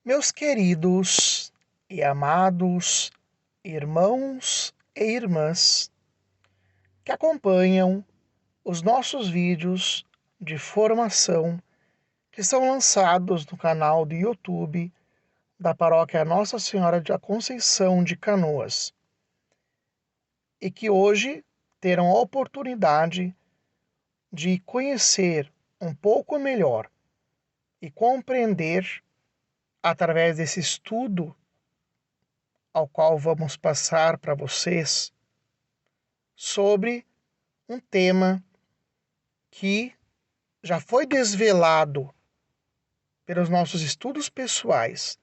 Meus queridos e amados irmãos e irmãs que acompanham os nossos vídeos de formação que são lançados no canal do YouTube da Paróquia Nossa Senhora da Conceição de Canoas e que hoje terão a oportunidade de conhecer um pouco melhor e compreender através desse estudo ao qual vamos passar para vocês sobre um tema que já foi desvelado pelos nossos estudos pessoais,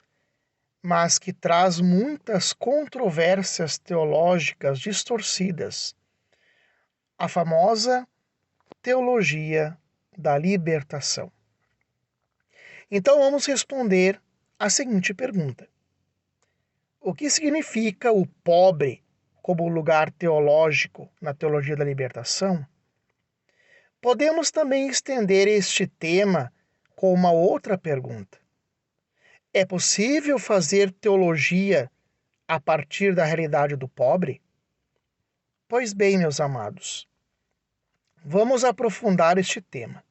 mas que traz muitas controvérsias teológicas distorcidas. A famosa teologia da libertação. Então vamos responder a seguinte pergunta: o que significa o pobre como lugar teológico na teologia da libertação? Podemos também estender este tema com uma outra pergunta: é possível fazer teologia a partir da realidade do pobre? Pois bem, meus amados, vamos aprofundar este tema.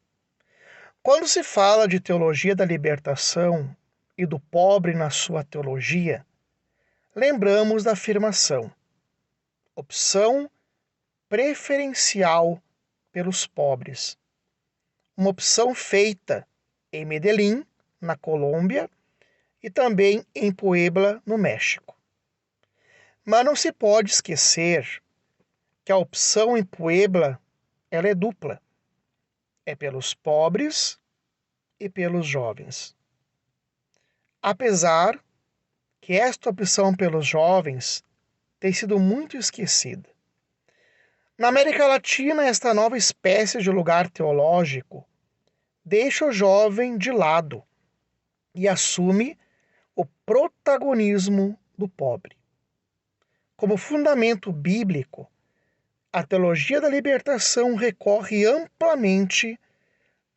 Quando se fala de teologia da libertação e do pobre na sua teologia, lembramos da afirmação: opção preferencial pelos pobres. Uma opção feita em Medellín, na Colômbia, e também em Puebla, no México. Mas não se pode esquecer que a opção em Puebla ela é dupla. É pelos pobres e pelos jovens. Apesar que esta opção pelos jovens tem sido muito esquecida. Na América Latina, esta nova espécie de lugar teológico deixa o jovem de lado e assume o protagonismo do pobre. Como fundamento bíblico, a teologia da libertação recorre amplamente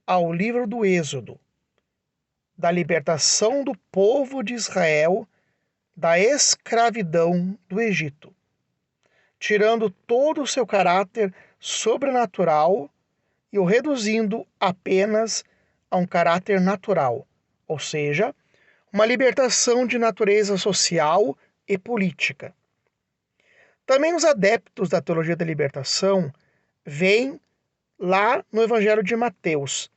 ao livro do Êxodo, da libertação do povo de Israel da escravidão do Egito, tirando todo o seu caráter sobrenatural e o reduzindo apenas a um caráter natural, ou seja, uma libertação de natureza social e política. Também os adeptos da teologia da libertação veem lá no Evangelho de Mateus,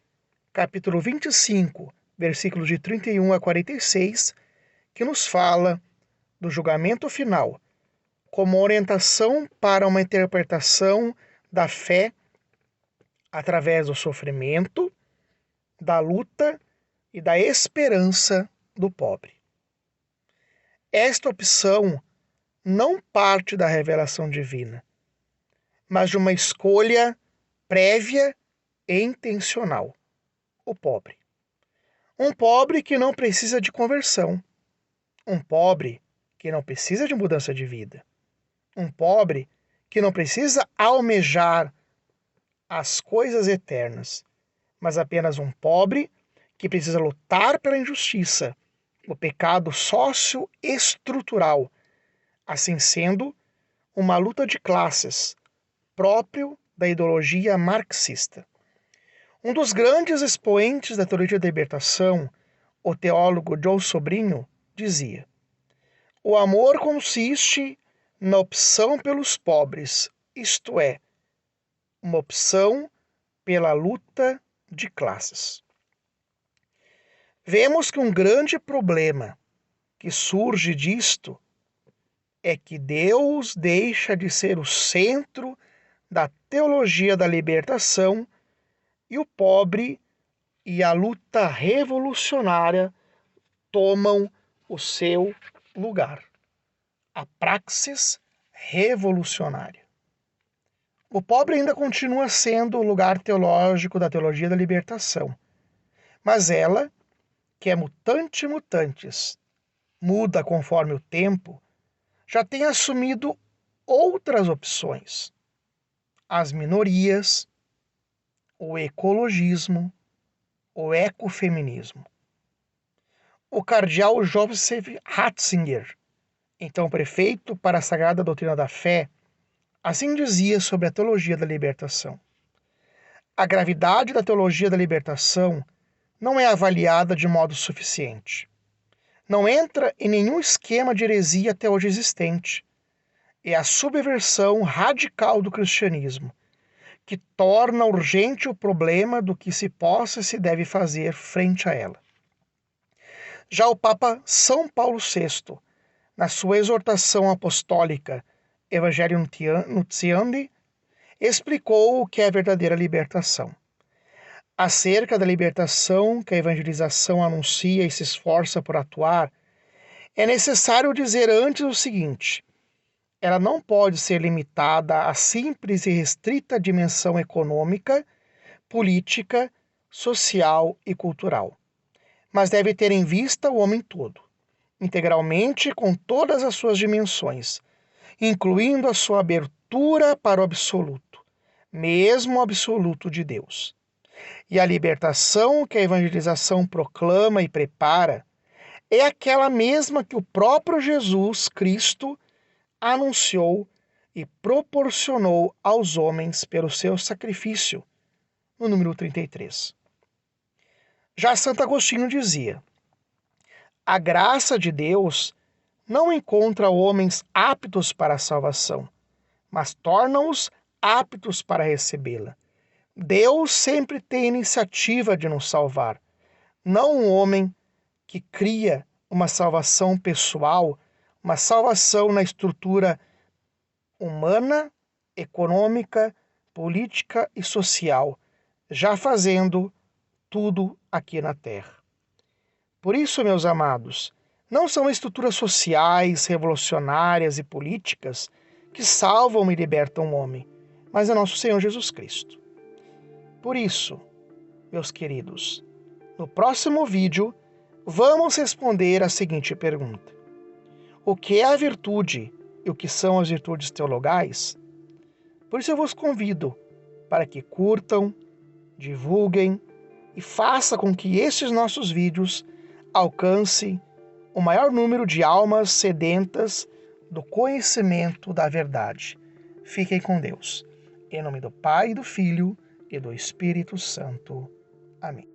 capítulo 25, versículos de 31 a 46, que nos fala do julgamento final como orientação para uma interpretação da fé através do sofrimento, da luta e da esperança do pobre. Esta opção não parte da revelação divina, mas de uma escolha prévia e intencional: o pobre. Um pobre que não precisa de conversão. Um pobre que não precisa de mudança de vida. Um pobre que não precisa almejar as coisas eternas, mas apenas um pobre que precisa lutar pela injustiça, o pecado socioestrutural, assim sendo, uma luta de classes, próprio da ideologia marxista. Um dos grandes expoentes da teologia da libertação, o teólogo João Sobrinho, dizia: o amor consiste na opção pelos pobres, isto é, uma opção pela luta de classes. Vemos que um grande problema que surge disto é que Deus deixa de ser o centro da teologia da libertação e o pobre e a luta revolucionária tomam o seu lugar. A praxis revolucionária. O pobre ainda continua sendo o lugar teológico da teologia da libertação, mas ela, que é mutante mutantes, muda conforme o tempo, já tem assumido outras opções: as minorias, o ecologismo, o ecofeminismo. o cardeal Joseph Ratzinger, então prefeito para a Sagrada Doutrina da Fé, assim dizia sobre a teologia da libertação. A gravidade da teologia da libertação não é avaliada de modo suficiente. Não entra em nenhum esquema de heresia até hoje existente. É a subversão radical do cristianismo, que torna urgente o problema do que se possa e se deve fazer frente a ela. Já o Papa São Paulo VI, na sua exortação apostólica Evangelii Nuntiandi, explicou o que é a verdadeira libertação. Acerca da libertação que a evangelização anuncia e se esforça por atuar, é necessário dizer antes o seguinte: ela não pode ser limitada à simples e restrita dimensão econômica, política, social e cultural, mas deve ter em vista o homem todo, integralmente com todas as suas dimensões, incluindo a sua abertura para o absoluto, mesmo o absoluto de Deus. E a libertação que a evangelização proclama e prepara é aquela mesma que o próprio Jesus Cristo anunciou e proporcionou aos homens pelo seu sacrifício, no número 33. Já Santo Agostinho dizia: a graça de Deus não encontra homens aptos para a salvação, mas torna-os aptos para recebê-la. Deus sempre tem iniciativa de nos salvar, não um homem que cria uma salvação pessoal, uma salvação na estrutura humana, econômica, política e social, já fazendo tudo aqui na Terra. Por isso, meus amados, não são estruturas sociais, revolucionárias e políticas que salvam e libertam o homem, mas é nosso Senhor Jesus Cristo. Por isso, meus queridos, no próximo vídeo, vamos responder a seguinte pergunta: o que é a virtude e o que são as virtudes teologais? Por isso eu vos convido para que curtam, divulguem e faça com que estes nossos vídeos alcancem o maior número de almas sedentas do conhecimento da verdade. Fiquem com Deus. Em nome do Pai, do Filho e do Espírito Santo. Amém.